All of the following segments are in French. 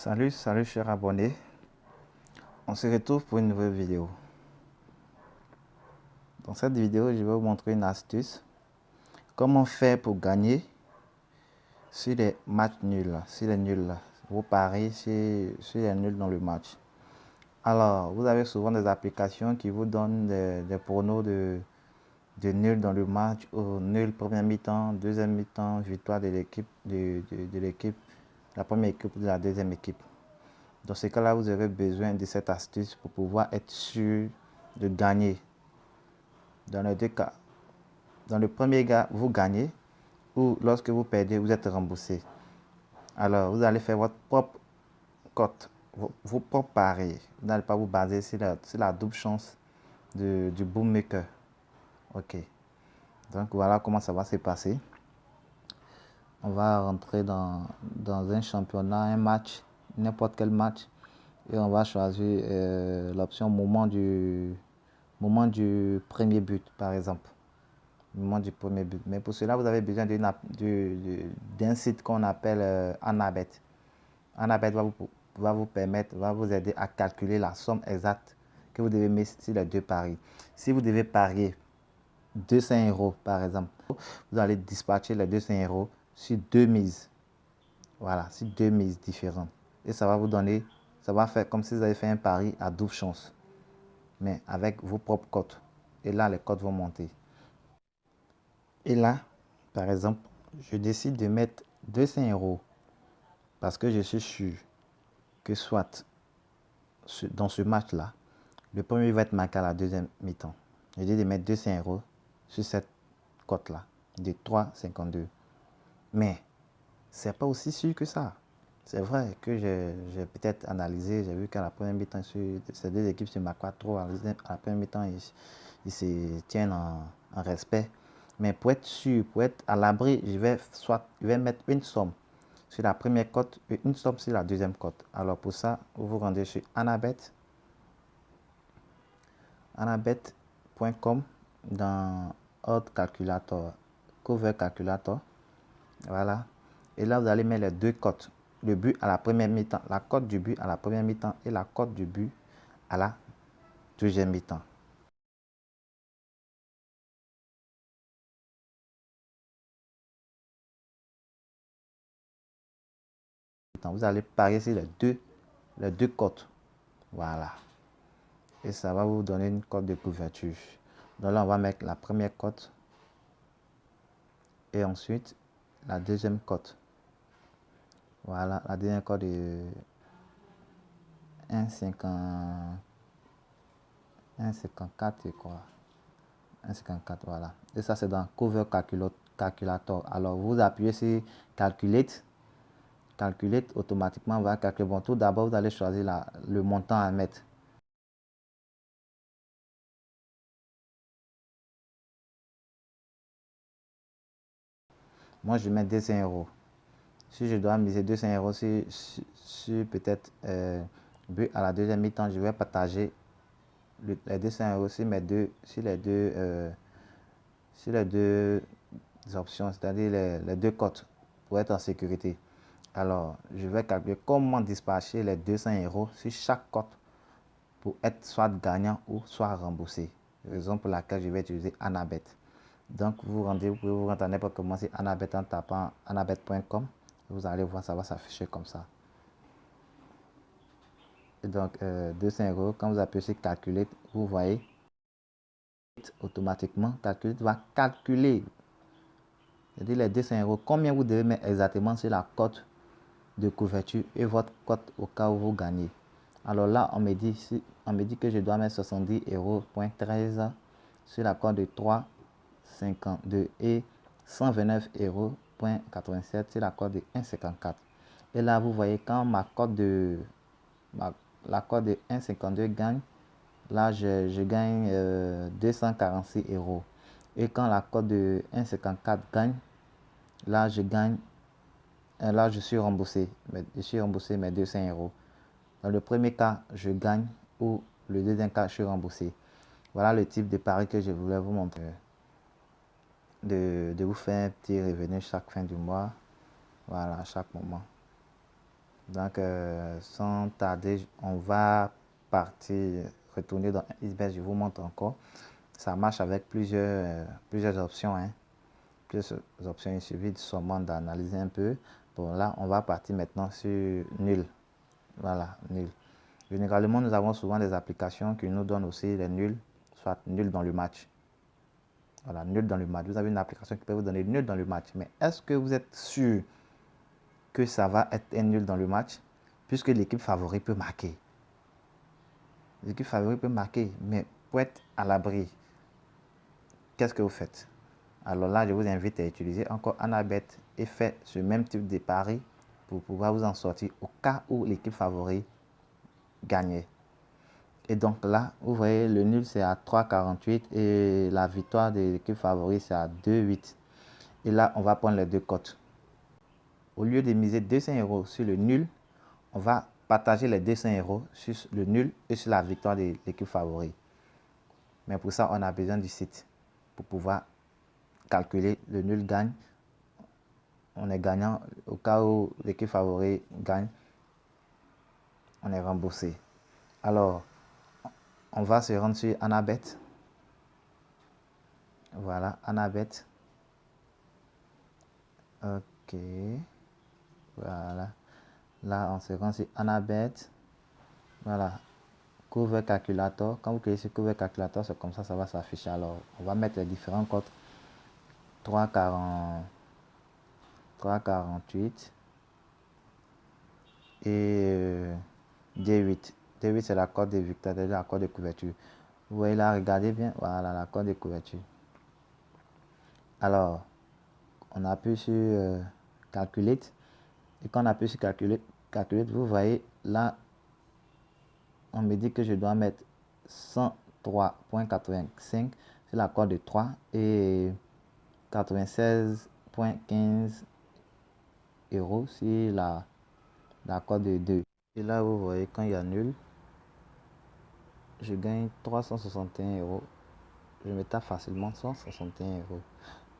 Salut chers abonnés, on se retrouve pour une nouvelle vidéo. Dans cette vidéo, je vais vous montrer une astuce. Comment faire pour gagner sur les matchs nuls, sur les nuls. Vous pariez sur les nuls dans le match. Alors, vous avez souvent des applications qui vous donnent des pronos de nuls dans le match, ou nul première mi-temps, deuxième mi-temps, victoire de l'équipe, la première équipe ou de la deuxième équipe. Dans ce cas-là, vous aurez besoin de cette astuce pour pouvoir être sûr de gagner. Dans les deux cas, dans le premier cas, vous gagnez, ou lorsque vous perdez, vous êtes remboursé. Alors, vous allez faire votre propre cote, vos propres paris. Vous n'allez pas vous baser sur la double chance du bookmaker. Ok. Donc, voilà comment ça va se passer. On va rentrer dans un championnat, un match, n'importe quel match. Et on va choisir l'option moment du premier but, par exemple. Moment du premier but. Mais pour cela, vous avez besoin d'un site qu'on appelle Anabet. Anabet va vous permettre, va vous aider à calculer la somme exacte que vous devez mettre sur les deux paris. Si vous devez parier 200 euros, par exemple, vous allez dispatcher les 200 euros sur deux mises. Voilà, sur deux mises différentes. Et ça va vous donner, ça va faire comme si vous avez fait un pari à double chance, mais avec vos propres cotes. Et là, les cotes vont monter. Et là, par exemple, je décide de mettre 200 euros parce que je suis sûr que soit dans ce match-là, le premier va être marqué à la deuxième mi-temps. Je dis de mettre 200 euros sur cette cote-là de 3,52. Mais c'est pas aussi sûr que ça. C'est vrai que j'ai peut-être analysé, j'ai vu qu'à la première mi-temps, ces deux équipes se marquent pas trop. À la première mi-temps, ils se tiennent en respect. Mais pour être sûr, pour être à l'abri, je vais mettre une somme sur la première cote et une somme sur la deuxième cote. Alors pour ça, vous vous rendez sur anabet.com dans Odd Calculator, Cover Calculator. Voilà. Et là, vous allez mettre les deux cotes. Le but à la première mi-temps, la cote du but à la première mi-temps et la cote du but à la deuxième mi-temps. Vous allez parier sur les deux cotes. Voilà. Et ça va vous donner une cote de couverture. Donc là, on va mettre la première cote et ensuite la deuxième cote. Voilà, la deuxième cote de 1,54, je crois. 1,54, voilà. Et ça, c'est dans Cover Calculator. Alors, vous appuyez sur Calculate. Calculate, automatiquement, va calculer. Bon, tout d'abord, vous allez choisir le montant à mettre. Moi, je mets 200 euros. Si je dois miser 200 euros sur peut-être but à la deuxième mi-temps, je vais partager les 200 euros sur les deux options, c'est-à-dire les deux cotes pour être en sécurité. Alors, je vais calculer comment dispatcher les 200 euros sur chaque cote pour être soit gagnant ou soit remboursé. Raison pour laquelle je vais utiliser Anabet. Donc, vous pouvez vous rendre à n'importe comment sur Anabet en tapant anabet.com. Vous allez voir, ça va s'afficher comme ça. Et donc, 200 euros, quand vous appuyez sur Calculate, vous voyez automatiquement, Calculate va calculer, c'est-à-dire les 200 euros, combien vous devez mettre exactement sur la cote de couverture et votre cote au cas où vous gagnez. Alors là, on me dit que je dois mettre 70 euros, 13 sur la cote de 3,52 et 129 euros, 87 sur la cote de 1,54. Et là, vous voyez quand la cote de 1,52 gagne, là, je gagne 246 euros. Et quand la cote de 1,54 gagne, là, là, je suis remboursé. Je suis remboursé mes 200 euros. Dans le premier cas, je gagne, ou le deuxième cas, je suis remboursé. Voilà le type de pari que je voulais vous montrer. De vous faire un petit revenu chaque fin du mois. Voilà, à chaque moment. Donc, sans tarder, on va partir, retourner dans XBet. Je vous montre encore. Ça marche avec plusieurs options. Hein. Plusieurs options. Il suffit seulement d'analyser un peu. Bon, là, on va partir maintenant sur nul. Voilà, nul. Généralement, nous avons souvent des applications qui nous donnent aussi les nuls, soit nul dans le match. Voilà, nul dans le match. Vous avez une application qui peut vous donner nul dans le match. Mais est-ce que vous êtes sûr que ça va être un nul dans le match? Puisque l'équipe favorite peut marquer. L'équipe favorite peut marquer. Mais pour être à l'abri, qu'est-ce que vous faites? Alors là, je vous invite à utiliser encore Anabet et faire ce même type de pari pour pouvoir vous en sortir au cas où l'équipe favorite gagnait. Et donc là, vous voyez, le nul c'est à 3,48 et la victoire de l'équipe favorite c'est à 2,8. Et là, on va prendre les deux cotes. Au lieu de miser 200 € sur le nul, on va partager les 200 € sur le nul et sur la victoire de l'équipe favorite. Mais pour ça, on a besoin du site pour pouvoir calculer le nul gagne. On est gagnant au cas où l'équipe favorite gagne. On est remboursé. Alors, on va se rendre sur Anabet. Voilà, Anabet. Ok. Voilà. Là, on se rend sur Anabet. Voilà. Cover calculator. Quand vous cliquez sur Cover calculator, c'est comme ça va s'afficher. Alors, on va mettre les différents codes. 3,48 et D8. D8, c'est la cote de victoire, la cote de couverture. Vous voyez là, regardez bien. Voilà, la cote de couverture. Alors, on appuie sur Calculate. Et quand on appuie sur Calculate, vous voyez là, on me dit que je dois mettre 103,85 sur la cote de 3 et 96,15 € sur la cote de 2. Et là, vous voyez, quand il y a nul, je gagne 361 €. Je me tape facilement 161 €.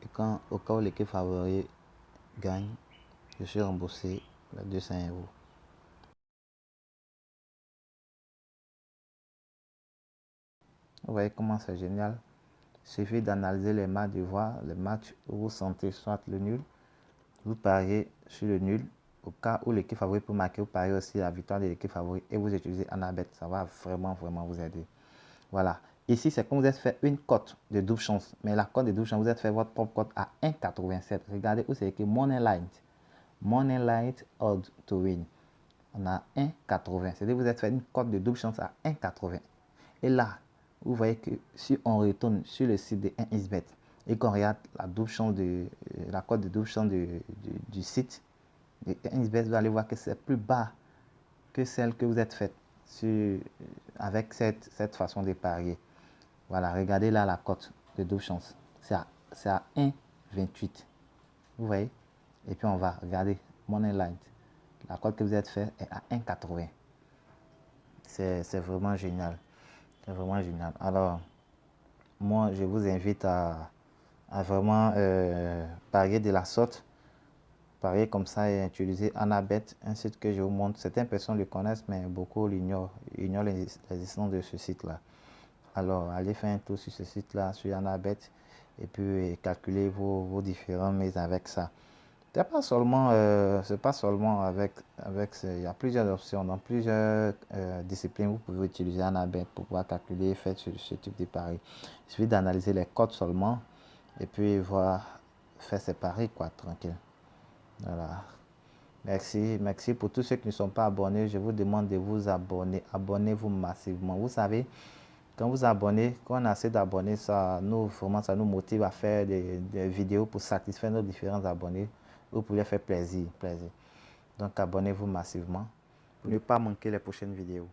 Et quand, au cas où l'équipe favorite gagne, je suis remboursé les 200 €. Vous voyez comment c'est génial. Il suffit d'analyser les matchs, de voir les matchs où vous sentez soit le nul. Vous pariez sur le nul. Au cas où l'équipe favorite peut marquer, vous pariez aussi la victoire de l'équipe favorite et vous utilisez Anabet. Ça va vraiment vous aider. Voilà. Ici, c'est comme vous êtes fait une cote de double chance. Mais la cote de double chance, vous êtes fait votre propre cote à 1,87. Regardez où c'est écrit Moneylight. Moneylight odd to win. On a 1,80. C'est-à-dire que vous êtes fait une cote de double chance à 1,80. Et là, vous voyez que si on retourne sur le site de 1xBet et qu'on regarde la double chance la cote de double chance du site de 1xBet, vous allez voir que c'est plus bas que celle que vous êtes faite avec cette façon de parier. Voilà, regardez là la cote de double chance. C'est à 1,28. Vous voyez? Et puis on va regarder Moneyline. La cote que vous êtes fait est à 1,80. C'est vraiment génial. C'est vraiment génial. Alors, moi, je vous invite à vraiment parier de la sorte. Parier comme ça et utiliser Anabet, un site que je vous montre. Certaines personnes le connaissent, mais beaucoup l'ignorent. Ignorent l'existence de ce site-là. Alors, allez faire un tour sur ce site-là, sur Anabet, et puis calculer vos différents mais avec ça. C'est pas seulement avec il y a plusieurs options, dans plusieurs disciplines, vous pouvez utiliser Anabet pour pouvoir calculer et faire ce type de paris. Il suffit d'analyser les codes seulement, et puis faire ses paris, quoi, tranquille. Voilà. Merci pour tous ceux qui ne sont pas abonnés. Je vous demande de vous abonner. Abonnez-vous massivement. Vous savez, quand vous abonnez, quand on a assez d'abonnés, ça nous motive à faire des vidéos pour satisfaire nos différents abonnés. Vous pouvez faire plaisir. Donc abonnez-vous massivement pour ne pas manquer les prochaines vidéos.